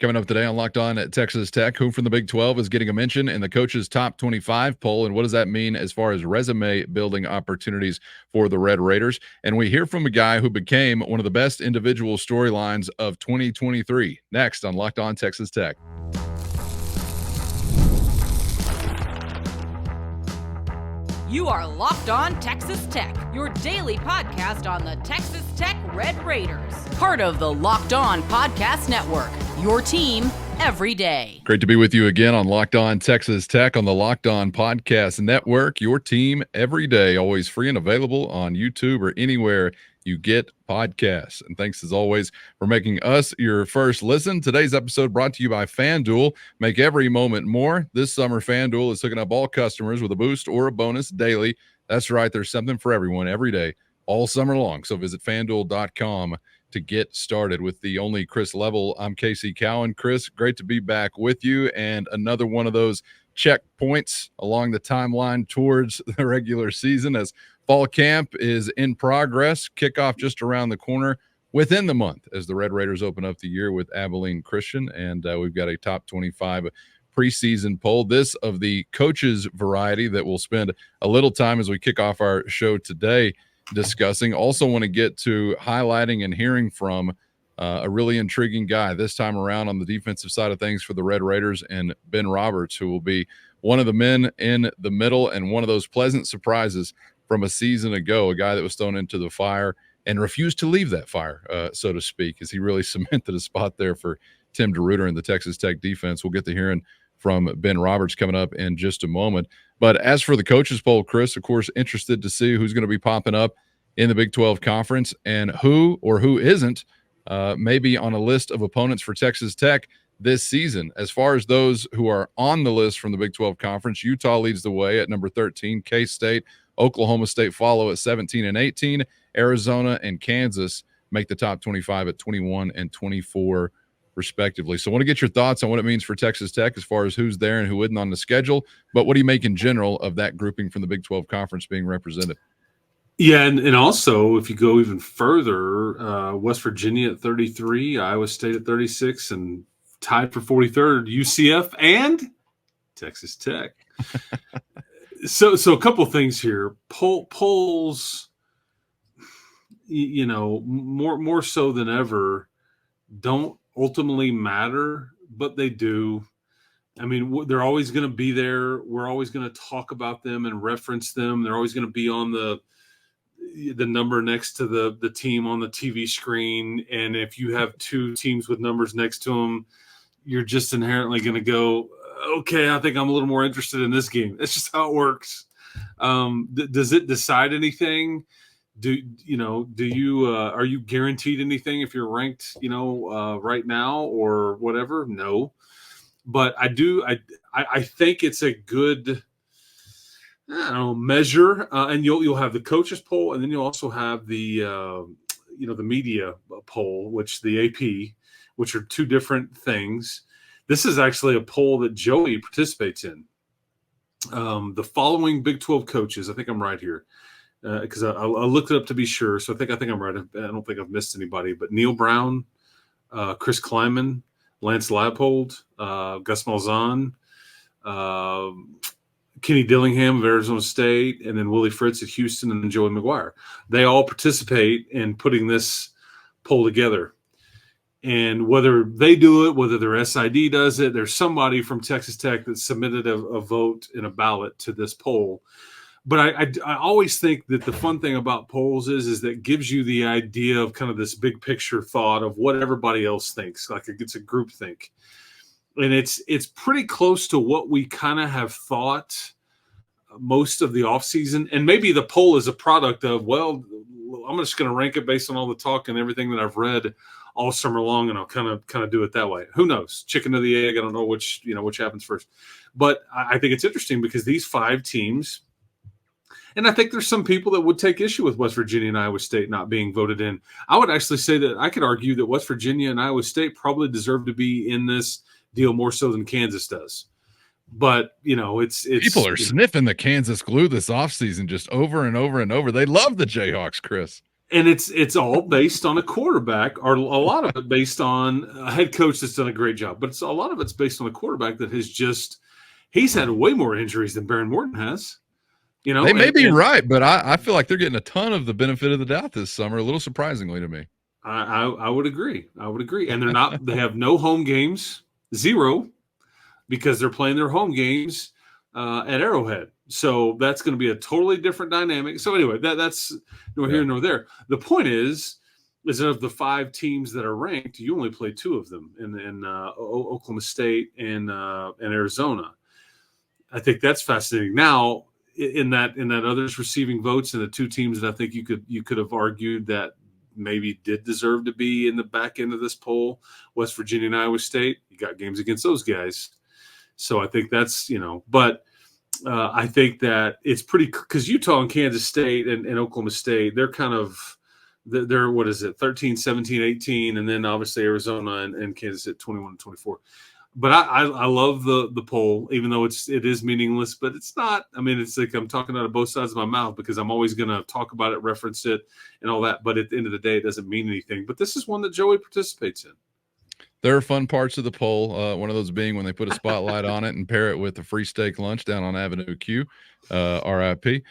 Coming up today on Locked On at Texas Tech, who from the Big 12 is getting a mention in the coaches' top 25 poll, and what does that mean as far as resume building opportunities for the Red Raiders? And we hear from a guy who became one of the best individual storylines of 2023. Next on Locked On Texas Tech. You are Locked On Texas Tech, your daily podcast on the Texas Tech Red Raiders. Part of the Locked On Podcast Network, your team every day. Great to be with you again on Locked On Texas Tech on the Locked On Podcast Network, your team every day, always free and available on YouTube or anywhere you get podcasts. And thanks as always for making us your first listen. Today's episode brought to you by FanDuel. Make every moment more. This summer, FanDuel is hooking up all customers with a boost or a bonus daily. That's right. There's something for everyone every day, all summer long. So visit FanDuel.com to get started. With the only Chris Level, I'm Casey Cowan. Chris, great to be back with you. And another one of those checkpoints along the timeline towards the regular season as fall camp is in progress. Kickoff just around the corner within the month as the Red Raiders open up the year with Abilene Christian. And we've got a top 25 preseason poll, this of the coaches variety that we'll spend a little time as we kick off our show today discussing. Also want to get to highlighting and hearing from a really intriguing guy this time around on the defensive side of things for the Red Raiders, and Ben Roberts, who will be one of the men in the middle and one of those pleasant surprises from a season ago, a guy that was thrown into the fire and refused to leave that fire, so to speak, as he really cemented a spot there for Tim DeRuyter in the Texas Tech defense. We'll get to hearing from Ben Roberts coming up in just a moment. But as for the coaches poll, Chris, of course, interested to see who's going to be popping up in the Big 12 Conference and who or who isn't maybe on a list of opponents for Texas Tech this season. As far as those who are on the list from the Big 12 Conference, Utah leads the way at number 13. K-State, Oklahoma State follow at 17 and 18. Arizona and Kansas make the top 25 at 21 and 24 respectively. So I want to get your thoughts on what it means for Texas Tech as far as who's there and who isn't on the schedule. But what do you make in general of that grouping from the Big 12 Conference being represented? Yeah, and also if you go even further, West Virginia at 33, Iowa State at 36, and tied for 43rd, UCF and Texas Tech. So a couple of things here. Polls, you know, more so than ever, don't ultimately matter, but they do. I mean, they're always going to be there. We're always going to talk about them and reference them. They're always going to be on the number next to the team on the TV screen. And if you have two teams with numbers next to them, you're just inherently going to go, okay, I think I'm a little more interested in this game. That's just how it works. Does it decide anything? Are you guaranteed anything if you're ranked, right now or whatever? No, but I think it's a good, measure. And you'll have the coaches poll, and then you'll also have the, the media poll, which the AP, which are two different things. This is actually a poll that Joey participates in. The following Big 12 coaches, I think I'm right here, because I looked it up to be sure. So I think I'm right. I don't think I've missed anybody. But Neil Brown, Chris Kleiman, Lance Leipold, Gus Malzahn, Kenny Dillingham of Arizona State, and then Willie Fritz at Houston, and then Joey McGuire. They all participate in putting this poll together. And whether they do it, whether their SID does it, there's somebody from Texas Tech that submitted a vote in a ballot to this poll. But I always think that the fun thing about polls is that it gives you the idea of kind of this big picture thought of what everybody else thinks. Like it's a group think. And it's pretty close to what we kind of have thought most of the offseason. And maybe the poll is a product of, well, I'm just going to rank it based on all the talk and everything that I've read all summer long, and I'll kind of do it that way. Who knows? Chicken or the egg? I don't know which happens first. But I think it's interesting because these five teams, and I think there's some people that would take issue with West Virginia and Iowa State not being voted in. I would actually say that I could argue that West Virginia and Iowa State probably deserve to be in this deal more so than Kansas does. But, it's people are sniffing the Kansas glue this offseason just over and over and over. They love the Jayhawks, Chris. And it's all based on a quarterback, or a lot of it based on a head coach that's done a great job. But a lot of it's based on a quarterback that he's had way more injuries than Baron Morton has. They may be right, but I feel like they're getting a ton of the benefit of the doubt this summer, a little surprisingly to me. I would agree. And they have no home games, 0, because they're playing their home games at Arrowhead. So that's going to be a totally different dynamic. So anyway, that's nor here nor there. The point is that of the 5 teams that are ranked, you only play 2 of them in Oklahoma State and Arizona. I think that's fascinating. Now, in that others receiving votes, and the 2 teams that I think you could have argued that maybe did deserve to be in the back end of this poll, West Virginia and Iowa State. You got games against those guys. So I think that's, but I think that it's pretty, because Utah and Kansas State and Oklahoma State, they're kind of, they're what is it, 13, 17, 18, and then obviously Arizona and Kansas at 21 and 24. But I love the poll, even though it is meaningless, but it's not. I mean, it's like I'm talking out of both sides of my mouth because I'm always going to talk about it, reference it, and all that. But at the end of the day, it doesn't mean anything. But this is one that Joey participates in. There are fun parts of the poll. One of those being when they put a spotlight on it and pair it with a free steak lunch down on Avenue Q, RIP.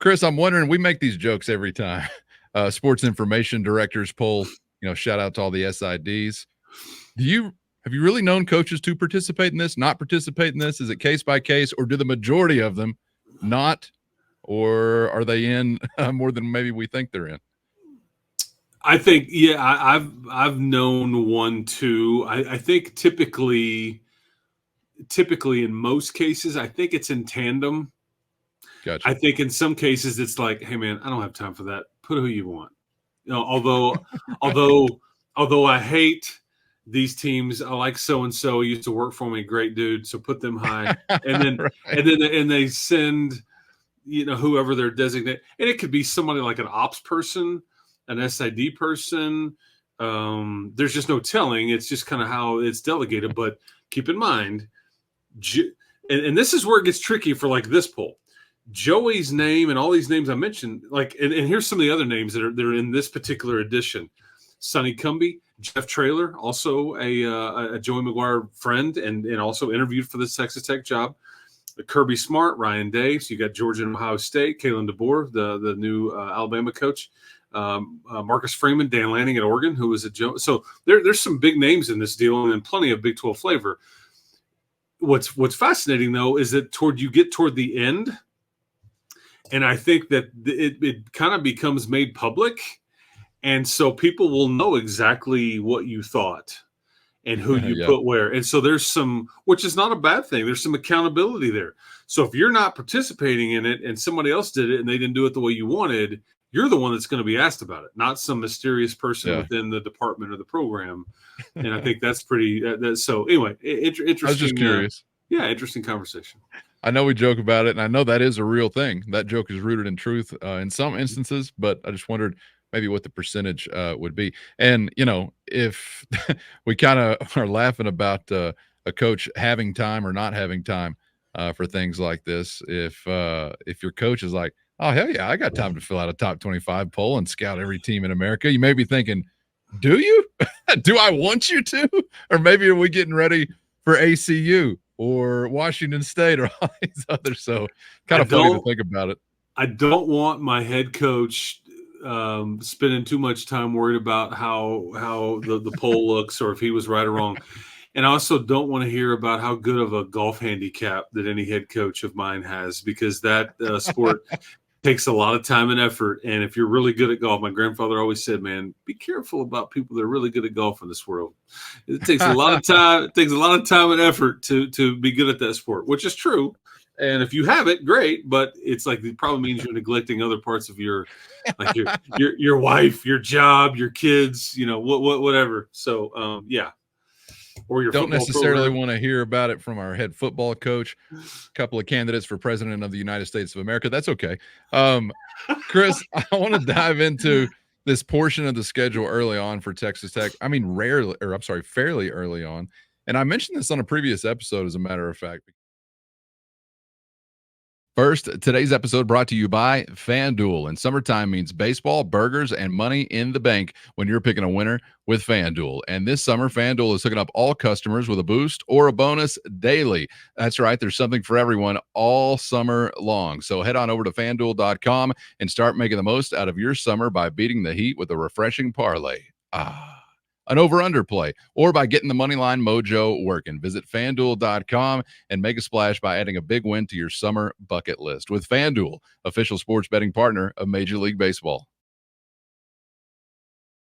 Chris, I'm wondering, we make these jokes every time. Sports Information Directors poll, shout out to all the SIDs. Have you really known coaches to participate in this, not participate in this? Is it case by case, or do the majority of them not, or are they in more than maybe we think they're in? I think, I've known 1, 2. I think typically in most cases, I think it's in tandem. Gotcha. I think in some cases it's like, hey man, I don't have time for that. Put who you want. Although I hate these teams, I like so-and-so, used to work for me, great dude, so put them high. And then right. and they send, whoever they're designated. And it could be somebody like an ops person, an SID person. There's just no telling. It's just kind of how it's delegated. But keep in mind, and this is where it gets tricky for like this poll. Joey's name and all these names I mentioned, like, and here's some of the other names that are in this particular edition. Sonny Cumbie, Jeff Traylor, also a Joey McGuire friend, and also interviewed for the Texas Tech job. Kirby Smart, Ryan Day. So you got Georgia and Ohio State, Kalen DeBoer, the new Alabama coach. Marcus Freeman, Dan Lanning at Oregon, who was a Joe. So there's some big names in this deal, and then plenty of Big 12 flavor. What's fascinating though is that you get toward the end, and I think that it kind of becomes made public. And so people will know exactly what you thought and who you put where. And so there's some, which is not a bad thing. There's some accountability there. So if you're not participating in it and somebody else did it and they didn't do it the way you wanted, you're the one that's going to be asked about it, not some mysterious person within the department or the program. And I think that's pretty, so anyway, interesting. I was just curious. Interesting conversation. I know we joke about it, and I know that is a real thing. That joke is rooted in truth in some instances, but I just wondered maybe what the percentage would be. And, if we kind of are laughing about a coach having time or not having time for things like this, if your coach is like, oh, hell yeah, I got time to fill out a top 25 poll and scout every team in America, you may be thinking, do you? Do I want you to? Or maybe are we getting ready for ACU or Washington State or all these others? So kind of funny to think about it. I don't want my head coach spending too much time worried about how the poll looks or if he was right or wrong. And I also don't want to hear about how good of a golf handicap that any head coach of mine has, because that sport takes a lot of time and effort. And if you're really good at golf, my grandfather always said, man, be careful about people that are really good at golf in this world. It takes a lot of time. It takes a lot of time and effort to be good at that sport, which is true. And if you have it, great. But it's like, it probably means you're neglecting other parts of your wife, your job, your kids, whatever. So, Or your don't necessarily want to hear about it from our head football coach. A couple of candidates for president of the United States of America. That's okay. Chris, I want to dive into this portion of the schedule early on for Texas Tech. I mean, fairly early on. And I mentioned this on a previous episode, as a matter of fact. First, today's episode brought to you by FanDuel. And summertime means baseball, burgers, and money in the bank when you're picking a winner with FanDuel. And this summer, FanDuel is hooking up all customers with a boost or a bonus daily. That's right. There's something for everyone all summer long. So head on over to FanDuel.com and start making the most out of your summer by beating the heat with a refreshing parlay. An over-under play, or by getting the moneyline mojo working. Visit FanDuel.com and make a splash by adding a big win to your summer bucket list with FanDuel, official sports betting partner of Major League Baseball.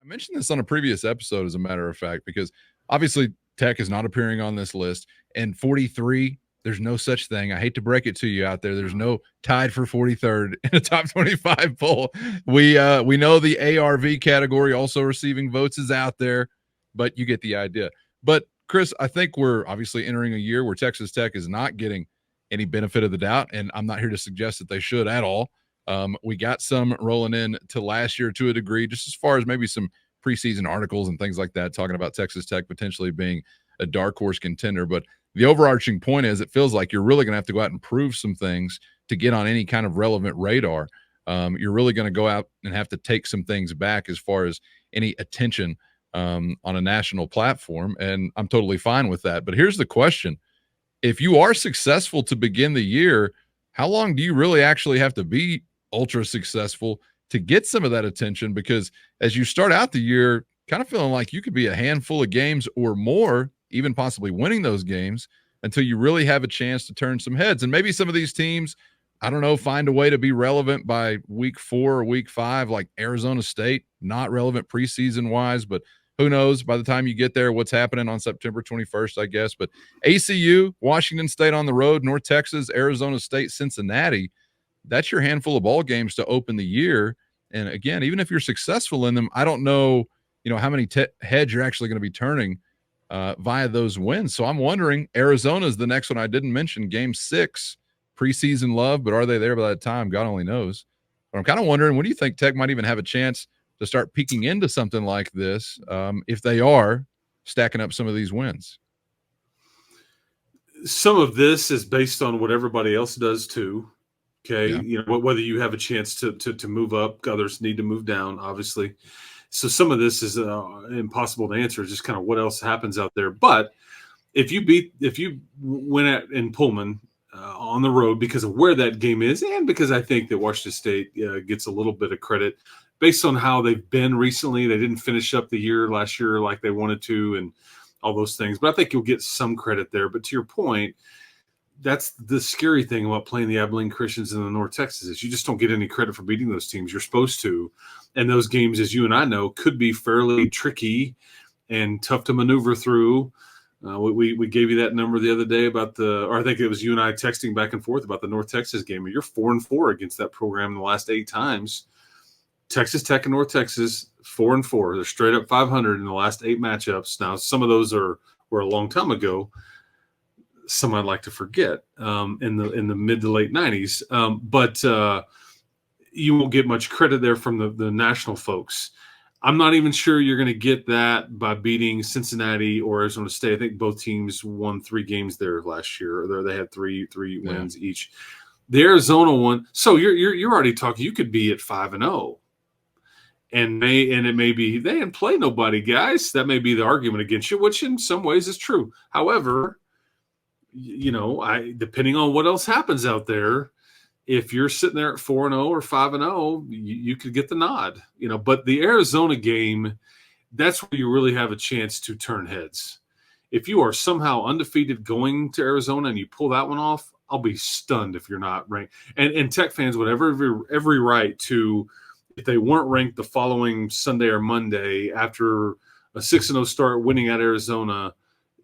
I mentioned this on a previous episode, as a matter of fact, because obviously Tech is not appearing on this list, and 43, there's no such thing. I hate to break it to you out there. There's no tied for 43rd in a top 25 poll. We know the ARV category also receiving votes is out there, but you get the idea. But Chris, I think we're obviously entering a year where Texas Tech is not getting any benefit of the doubt, and I'm not here to suggest that they should at all. We got some rolling in to last year to a degree, just as far as maybe some preseason articles and things like that, talking about Texas Tech potentially being a dark horse contender. But the overarching point is it feels like you're really going to have to go out and prove some things to get on any kind of relevant radar. You're really going to go out and have to take some things back as far as any attention on a national platform, and I'm totally fine with that. But here's the question. If you are successful to begin the year, how long do you really actually have to be ultra successful to get some of that attention? Because as you start out the year, kind of feeling like you could be a handful of games or more, even possibly winning those games, until you really have a chance to turn some heads. And maybe some of these teams, I don't know, find a way to be relevant by week 4 or week 5, like Arizona State, not relevant preseason wise, but who knows by the time you get there what's happening on September 21st, I guess. But ACU, Washington State on the road, North Texas, Arizona State, Cincinnati, that's your handful of ball games to open the year. And again, even if you're successful in them, I don't know, how many heads you're actually going to be turning via those wins. So I'm wondering, Arizona is the next one I didn't mention, game 6, preseason love, but are they there by that time? God only knows. But I'm kind of wondering, when do you think Tech might even have a chance to start peeking into something like this if they are stacking up some of these wins? Some of this is based on what everybody else does too. Okay. Yeah. Whether you have a chance to move up, others need to move down, obviously. So some of this is impossible to answer. It's just kind of what else happens out there. But if you win in Pullman on the road, because of where that game is, and because I think that Washington State gets a little bit of credit based on how they've been recently. They didn't finish up the year last year like they wanted to and all those things. But I think you'll get some credit there. But to your point, that's the scary thing about playing the Abilene Christians in the North Texas is you just don't get any credit for beating those teams. You're supposed to. And those games, as you and I know, could be fairly tricky and tough to maneuver through. We gave you that number the other day or I think it was you and I texting back and forth about the North Texas game. You're 4-4 against that program in the last 8 times. Texas Tech and North Texas, 4-4. They're straight up 500 in the last 8 matchups. Now, some of those were a long time ago. Some I'd like to forget in the mid to late 90s. But you won't get much credit there from the national folks. I'm not even sure you're going to get that by beating Cincinnati or Arizona State. I think both teams won 3 games there last year. Or they had three wins each. The Arizona one. So you're already talking. You could be at 5-0. And it may be they didn't play nobody, guys. That may be the argument against you, which in some ways is true. However, depending on what else happens out there, if you're sitting there at 4-0 or 5-0, you could get the nod. But the Arizona game, that's where you really have a chance to turn heads. If you are somehow undefeated going to Arizona and you pull that one off, I'll be stunned if you're not ranked. And Tech fans would have every right to. If they weren't ranked the following Sunday or Monday after a 6-0 start winning at Arizona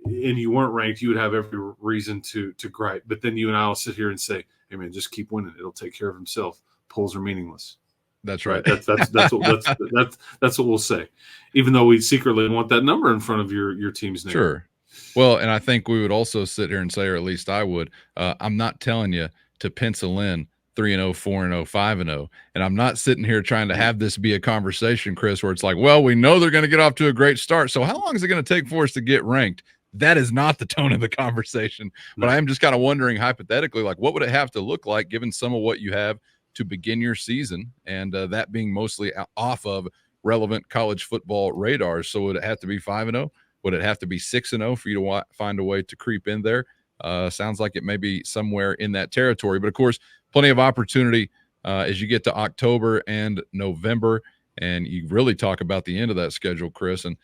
and you weren't ranked, you would have every reason to gripe. But then you and I will sit here and say, hey, man, just keep winning. It'll take care of himself. Polls are meaningless. That's right. That's what we'll say, even though we secretly want that number in front of your team's name. Sure. Well, and I think we would also sit here and say, or at least I would, I'm not telling you to pencil in 3-0, 4-0, 5-0. And I'm not sitting here trying to have this be a conversation, Chris, where it's like, well, we know they're going to get off to a great start. So how long is it going to take for us to get ranked? That is not the tone of the conversation. But I am just kind of wondering hypothetically, like, what would it have to look like given some of what you have to begin your season, and that being mostly off of relevant college football radars? So would it have to be 5-0? Would it have to be 6-0 for you to find a way to creep in there? Sounds like it may be somewhere in that territory. But, of course, plenty of opportunity as you get to October and November, and you really talk about the end of that schedule, Chris. And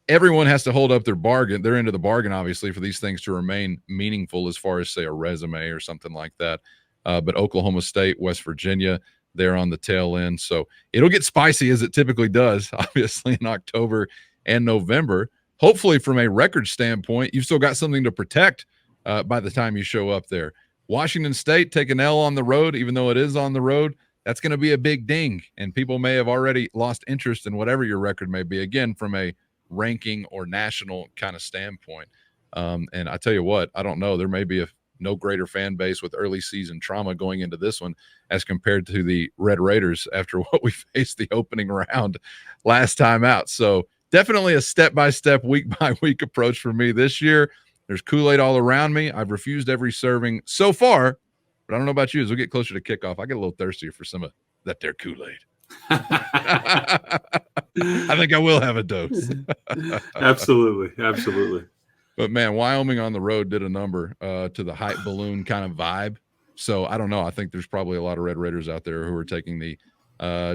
everyone has to hold up their end of the bargain, obviously, for these things to remain meaningful as far as, say, a resume or something like that. But Oklahoma State, West Virginia, they're on the tail end. So it'll get spicy as it typically does, obviously, in October and November. Hopefully, from a record standpoint, you've still got something to protect by the time you show up there. Washington State, take an L on the road, even though it is on the road. That's going to be a big ding, and people may have already lost interest in whatever your record may be, again, from a ranking or national kind of standpoint. And I tell you what, I don't know. There may be no greater fan base with early season trauma going into this one as compared to the Red Raiders after what we faced the opening round last time out. So definitely a step-by-step, week-by-week approach for me this year. There's Kool-Aid all around me. I've refused every serving so far, but I don't know about you. As we get closer to kickoff, I get a little thirstier for some of that there Kool-Aid. I think I will have a dose. Absolutely. But, man, Wyoming on the road did a number to the hype balloon kind of vibe. So, I don't know. I think there's probably a lot of Red Raiders out there who are taking the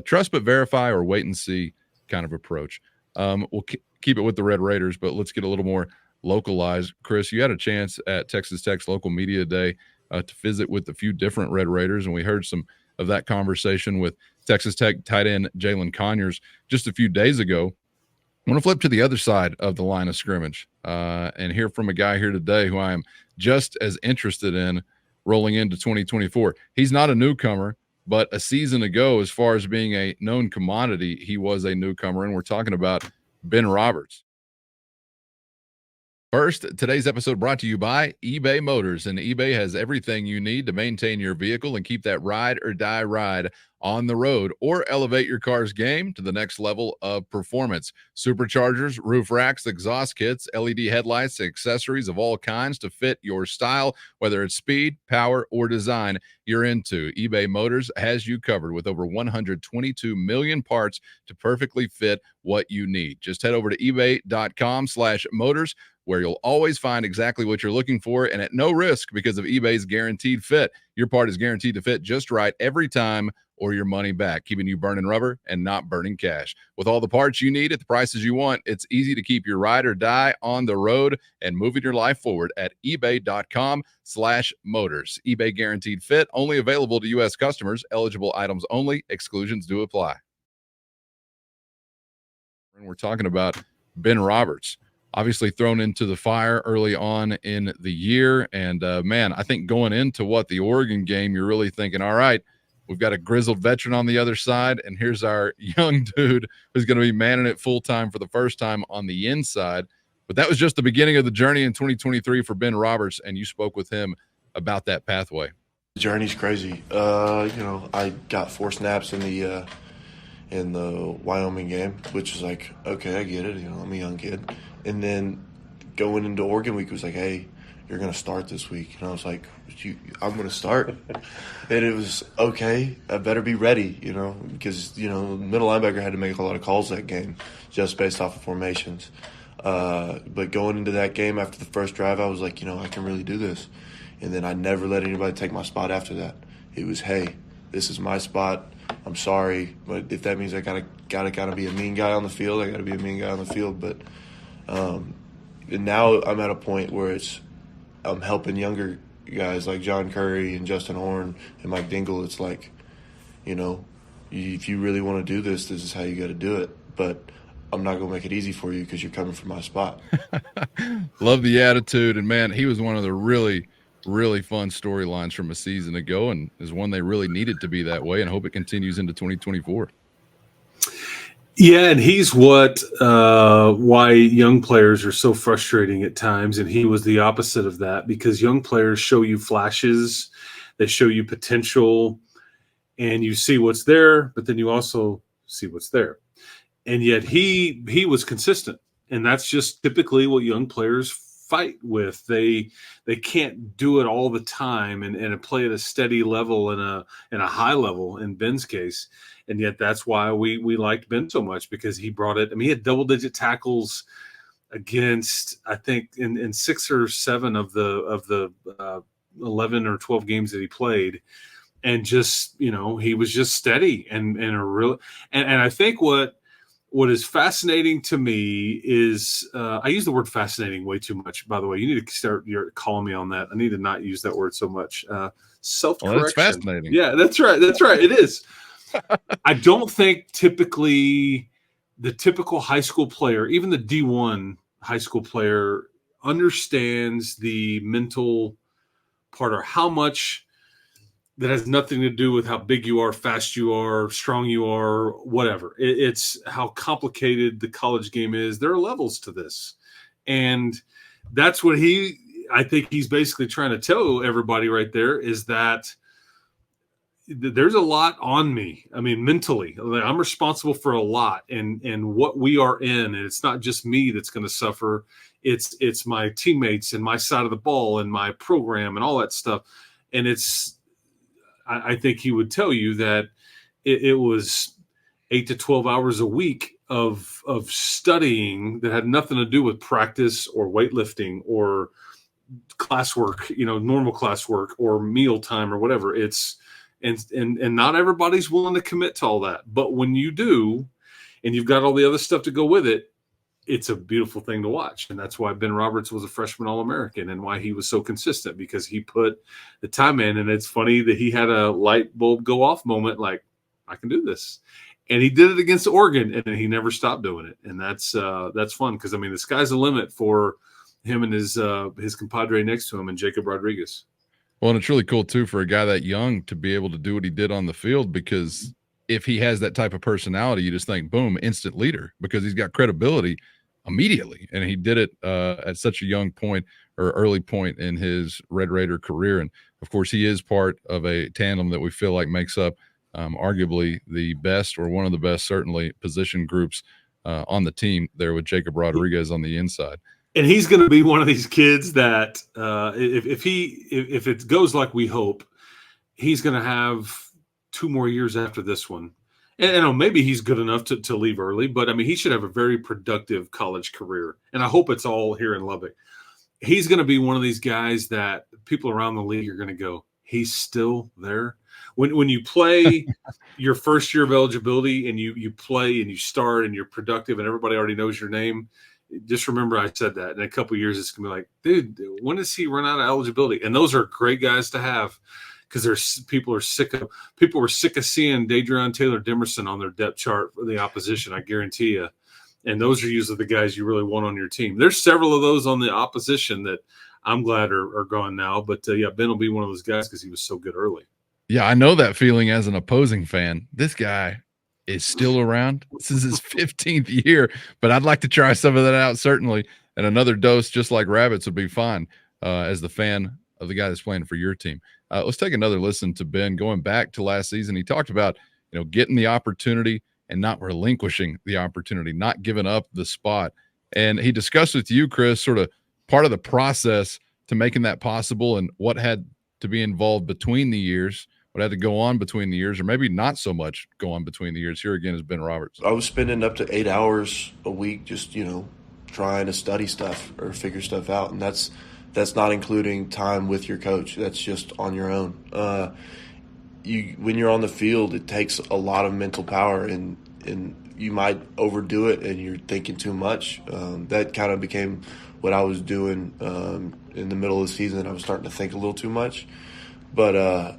trust but verify or wait and see kind of approach. We'll keep it with the Red Raiders, but let's get a little more localized. Chris, you had a chance at Texas Tech's local media day to visit with a few different Red Raiders, and we heard some of that conversation with Texas Tech tight end Jalen Conyers just a few days ago. I want to flip to the other side of the line of scrimmage and hear from a guy here today who I am just as interested in rolling into 2024. He's not a newcomer, but a season ago, as far as being a known commodity, he was a newcomer, and we're talking about Ben Roberts. First, today's episode brought to you by eBay Motors, and eBay has everything you need to maintain your vehicle and keep that ride or die ride on the road, or elevate your car's game to the next level of performance. Superchargers, roof racks, exhaust kits, LED headlights, accessories of all kinds to fit your style, whether it's speed, power, or design you're into. eBay Motors has you covered with over 122 million parts to perfectly fit what you need. Just head over to ebay.com/motors, where you'll always find exactly what you're looking for, and at no risk because of eBay's guaranteed fit. Your part is guaranteed to fit just right every time, or your money back, keeping you burning rubber and not burning cash. With all the parts you need at the prices you want, it's easy to keep your ride or die on the road and moving your life forward at ebay.com/motors. eBay guaranteed fit, only available to U.S. customers, eligible items only, exclusions do apply. And we're talking about Ben Roberts, obviously thrown into the fire early on in the year. And, man, I think going into the Oregon game, you're really thinking, all right, we've got a grizzled veteran on the other side, and here's our young dude who's going to be manning it full-time for the first time on the inside. But that was just the beginning of the journey in 2023 for Ben Roberts, and you spoke with him about that pathway. The journey's crazy. I got 4 snaps in the Wyoming game, which was like, okay, I get it. I'm a young kid. And then going into Oregon week, it was like, hey, you're going to start this week. And I was like, I'm going to start. And it was, okay, I better be ready, because, middle linebacker had to make a lot of calls that game just based off of formations. But going into that game after the first drive, I was like, I can really do this. And then I never let anybody take my spot after that. It was, hey, this is my spot. I'm sorry, but if that means I gotta be a mean guy on the field, I gotta be a mean guy on the field. But and now I'm at a point where I'm helping younger guys like John Curry and Justin Horn and Mike Dingle. It's like, if you really want to do this, this is how you got to do it. But I'm not going to make it easy for you because you're coming from my spot. Love the attitude. And, man, he was one of the really, really fun storylines from a season ago, and is one they really needed to be that way, and hope it continues into 2024. Yeah, and he's why young players are so frustrating at times, and he was the opposite of that, because young players show you flashes, they show you potential, and you see what's there, but then you also see what's there. And yet he was consistent, and that's just typically what young players fight with. They can't do it all the time and play at a steady level and a high level in Ben's case. And yet that's why we liked Ben so much, because he brought it. I mean, he had double-digit tackles against, I think, in 6 or 7 of the 11 or 12 games that he played. And just, he was just steady and a real. And I think what is fascinating to me is I use the word fascinating way too much, by the way. You need to start calling me on that. I need to not use that word so much. Self-correction. Well, that's fascinating. Yeah, that's right. It is. I don't think typically the typical high school player, even the D1 high school player, understands the mental part, or how much that has nothing to do with how big you are, fast you are, strong you are, whatever. It's how complicated the college game is. There are levels to this. And that's what I think he's basically trying to tell everybody right there, is that there's a lot on me. I mean, mentally, I'm responsible for a lot, and what we are in, and it's not just me that's going to suffer. It's my teammates and my side of the ball and my program and all that stuff. And I think he would tell you that it was 8 to 12 hours a week of studying that had nothing to do with practice or weightlifting or classwork, normal classwork or meal time or whatever. And not everybody's willing to commit to all that. But when you do, and you've got all the other stuff to go with it, it's a beautiful thing to watch. And that's why Ben Roberts was a freshman All-American, and why he was so consistent, because he put the time in. And it's funny that he had a light bulb go off moment, like, I can do this. And he did it against Oregon, and he never stopped doing it. And that's fun, because, I mean, the sky's the limit for him and his compadre next to him, and Jacob Rodriguez. Well, and it's really cool, too, for a guy that young to be able to do what he did on the field, because if he has that type of personality, you just think, boom, instant leader, because he's got credibility immediately. And he did it at such a young point, or early point in his Red Raider career. And, of course, he is part of a tandem that we feel like makes up arguably the best, or one of the best, certainly, position groups on the team there, with Jacob Rodriguez on the inside. And he's going to be one of these kids that if it goes like we hope, he's going to have 2 more years after this one. And maybe he's good enough to leave early, but I mean, he should have a very productive college career. And I hope it's all here in Lubbock. He's going to be one of these guys that people around the league are going to go, he's still there. When you play your first year of eligibility, and you play and you start and you're productive and everybody already knows your name, just remember I said that. In a couple of years, it's going to be like, dude, when does he run out of eligibility? And those are great guys to have, because people were sick of seeing Davion Taylor Demerson on their depth chart for the opposition, I guarantee you. And those are usually the guys you really want on your team. There's several of those on the opposition that I'm glad are gone now. But, Ben will be one of those guys, because he was so good early. Yeah, I know that feeling as an opposing fan. This guy is still around. This is his 15th year, but I'd like to try some of that out, certainly. And another dose, just like rabbits, would be fine as the fan of the guy that's playing for your team. Let's take another listen to Ben. Going back to last season, he talked about, getting the opportunity and not relinquishing the opportunity, not giving up the spot. And he discussed with you, Chris, sort of part of the process to making that possible, and what had to be involved between the years, what had to go on between the years, or maybe not so much go on between the years. Here again is Ben Roberts. I was spending up to 8 hours a week just, trying to study stuff or figure stuff out. And that's not including time with your coach. That's just on your own. When you're on the field, it takes a lot of mental power, and you might overdo it and you're thinking too much. That kind of became what I was doing in the middle of the season. I was starting to think a little too much. But,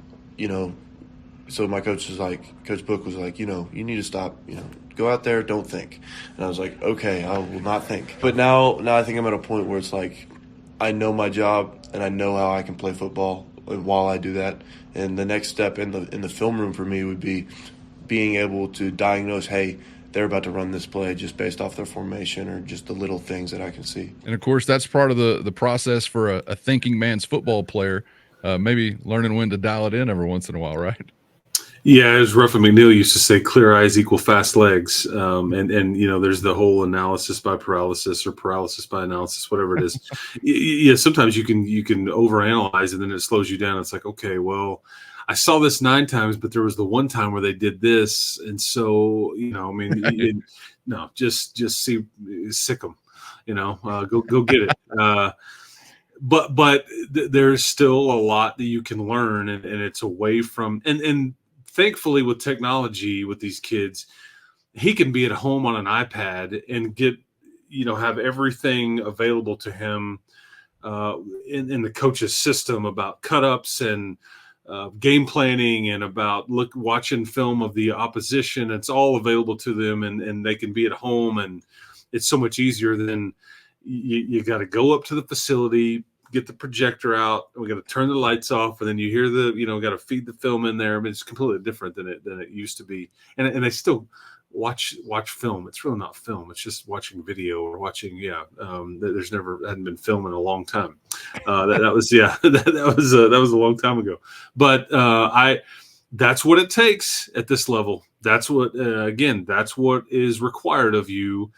so my coach Book was like, you need to stop, go out there, don't think. And I was like, okay, I will not think. But now I think I'm at a point where it's like, I know my job and I know how I can play football while I do that. And the next step in the film room for me would be being able to diagnose, hey, they're about to run this play just based off their formation or just the little things that I can see. And, of course, that's part of the process for a thinking man's football player, maybe learning when to dial it in every once in a while, right? Yeah, as Ruffin McNeil used to say, clear eyes equal fast legs. And there's the whole analysis by paralysis or paralysis by analysis, whatever it is. Yeah, sometimes you can overanalyze and then it slows you down. It's like, okay, well, I saw this 9 times, but there was the one time where they did this, and so no, just see, sick them, go get it. But there's still a lot that you can learn, and it's away from and thankfully with technology with these kids, he can be at home on an iPad and get have everything available to him in the coach's system about cut-ups and game planning and about watching film of the opposition. It's all available to them, and they can be at home, and it's so much easier than you got to go up to the facility, get the projector out, and we got to turn the lights off, and then you hear got to feed the film in there. I mean, it's completely different than it used to be. And they still watch film. It's really not film. It's just watching video or watching. There's hadn't been film in a long time. That was a long time ago. But that's what it takes at this level. That's what that's what is required of you.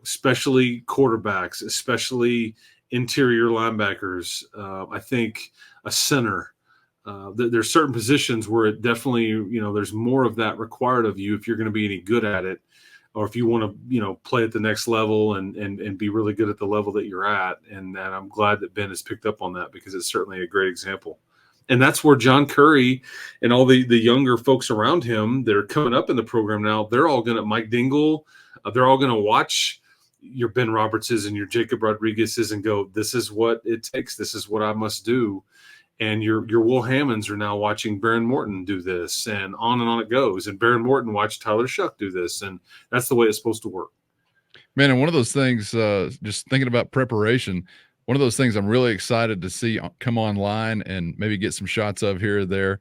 Especially quarterbacks, especially interior linebackers. I think a center. There's certain positions where it definitely, there's more of that required of you if you're going to be any good at it, or if you want to, play at the next level and be really good at the level that you're at. And I'm glad that Ben has picked up on that, because it's certainly a great example. And that's where John Curry and all the younger folks around him that are coming up in the program now, they're all going to, Mike Dingle, they're all going to watch your Ben Robertses and your Jacob Rodriguez's and go, this is what it takes. This is what I must do. And your Will Hammonds are now watching Baron Morton do this, and on it goes. And Baron Morton watched Tyler Shuck do this. And that's the way it's supposed to work. Man, and one of those things, just thinking about preparation, one of those things I'm really excited to see come online and maybe get some shots of here or there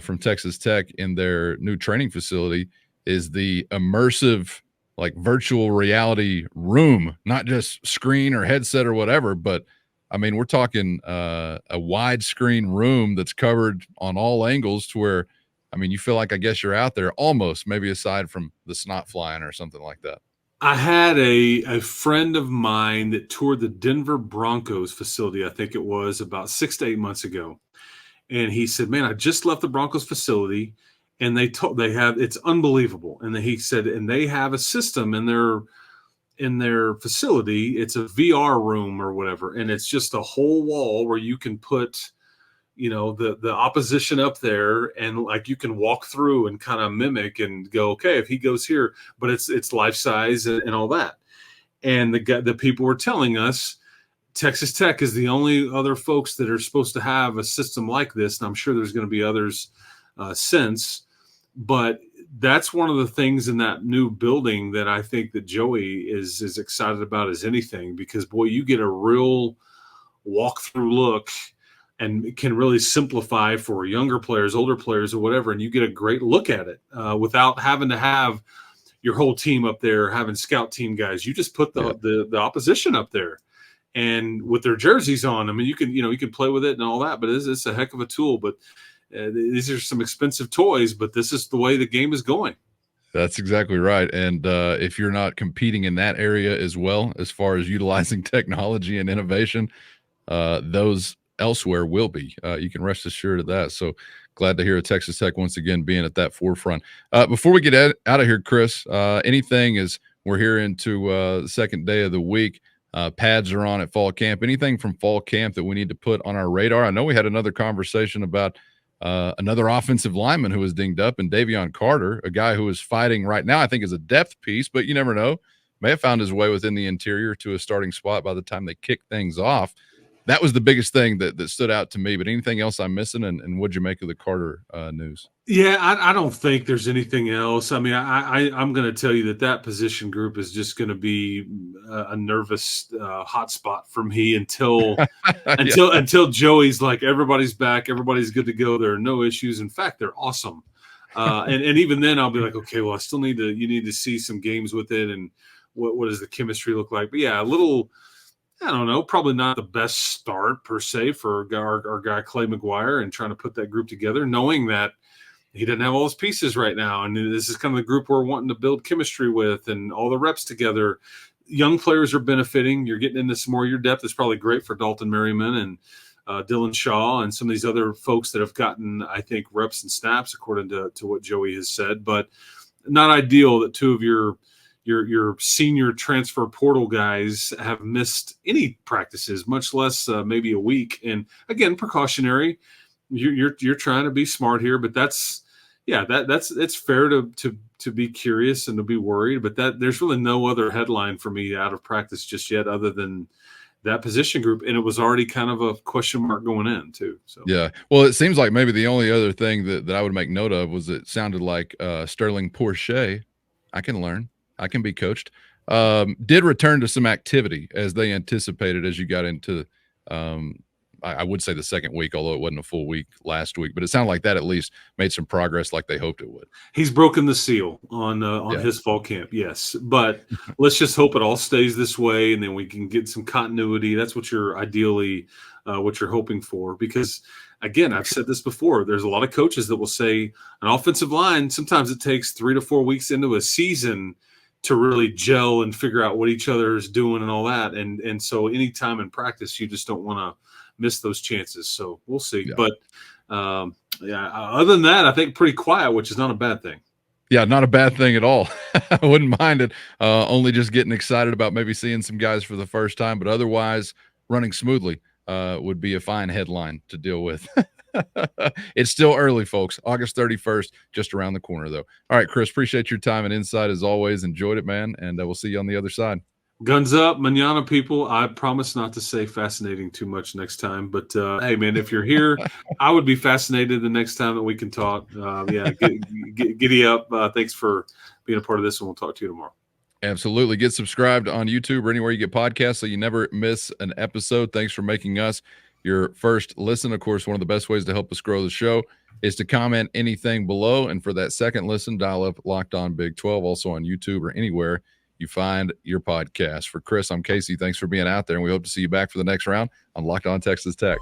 from Texas Tech in their new training facility is the immersive, like, virtual reality room, not just screen or headset or whatever, but I mean, we're talking a widescreen room that's covered on all angles to where, I mean, you feel like, I guess you're out there almost, maybe aside from the snot flying or something like that. I had a friend of mine that toured the Denver Broncos facility, I think it was about 6 to 8 months ago. And he said, man, I just left the Broncos facility, and it's unbelievable. And he said, and they have a system in their facility. It's a VR room or whatever. And it's just a whole wall where you can put, the opposition up there, and like you can walk through and kind of mimic and go, okay, if he goes here, but it's life size and all that. And the people were telling us Texas Tech is the only other folks that are supposed to have a system like this. And I'm sure there's going to be others since, but that's one of the things in that new building that I think that Joey is as excited about as anything, because boy, you get a real walk-through look and can really simplify for younger players, older players, or whatever. And you get a great look at it without having to have your whole team up there, having scout team guys. You just put the opposition up there and with their jerseys on. I mean, you can play with it and all that, but it's a heck of a tool. But these are some expensive toys, but this is the way the game is going. That's exactly right. And if you're not competing in that area as well, as far as utilizing technology and innovation, those elsewhere will be. You can rest assured of that. So glad to hear Texas Tech once again being at that forefront. Before we get out of here, Chris, anything, as we're here into the second day of the week, pads are on at fall camp. Anything from fall camp that we need to put on our radar? I know we had another conversation about another offensive lineman who was dinged up, and Davion Carter, a guy who is fighting right now, I think is a depth piece, but you never know. May have found his way within the interior to a starting spot by the time they kick things off. That was the biggest thing that stood out to me. But anything else I'm missing? And what'd you make of the Carter news? Yeah, I don't think there's anything else. I mean, I'm going to tell you that position group is just going to be a nervous hotspot for me until Joey's like, everybody's back, everybody's good to go. There are no issues. In fact, they're awesome. And even then, I'll be like, okay, well, you need to see some games with it, and what does the chemistry look like? But yeah, a little. I don't know, probably not the best start per se for our guy Clay McGuire and trying to put that group together, knowing that he doesn't have all his pieces right now. And this is kind of the group we're wanting to build chemistry with and all the reps together. Young players are benefiting. You're getting into some more of your depth. It's probably great for Dalton Merriman and Dylan Shaw and some of these other folks that have gotten, I think, reps and snaps according to what Joey has said, but not ideal that two of your senior transfer portal guys have missed any practices, much less maybe a week. And again, precautionary. You're trying to be smart here, but that's it's fair to be curious and to be worried. But there's really no other headline for me out of practice just yet, other than that position group, and it was already kind of a question mark going in too. So yeah, well, it seems like maybe the only other thing that I would make note of was it sounded like Sterling Porcher, I can learn, I can be coached, did return to some activity as they anticipated as you got into I would say the second week, although it wasn't a full week last week, but it sounded like that at least made some progress like they hoped it would. He's broken the seal on his fall camp, yes. But let's just hope it all stays this way, and then we can get some continuity. That's what you're ideally what you're hoping for. Because, again, I've said this before, there's a lot of coaches that will say an offensive line, sometimes it takes 3 to 4 weeks into a season to really gel and figure out what each other is doing and all that. And so any time in practice, you just don't want to miss those chances. So we'll see. Yeah. But other than that, I think pretty quiet, which is not a bad thing. Yeah, not a bad thing at all. I wouldn't mind it. Only just getting excited about maybe seeing some guys for the first time, but otherwise running smoothly would be a fine headline to deal with. It's still early, folks. August 31st, just around the corner, though. All right, Chris, appreciate your time and insight as always. Enjoyed it, man, and we'll see you on the other side. Guns up, manana, people. I promise not to say fascinating too much next time. But, hey, man, if you're here, I would be fascinated the next time that we can talk. Giddy up. Thanks for being a part of this, and we'll talk to you tomorrow. Absolutely. Get subscribed on YouTube or anywhere you get podcasts so you never miss an episode. Thanks for making us your first listen. Of course, one of the best ways to help us grow the show is to comment anything below. And for that second listen, dial up Locked On Big 12, also on YouTube or anywhere you find your podcast. For Chris, I'm Casey. Thanks for being out there, and we hope to see you back for the next round on Locked On Texas Tech.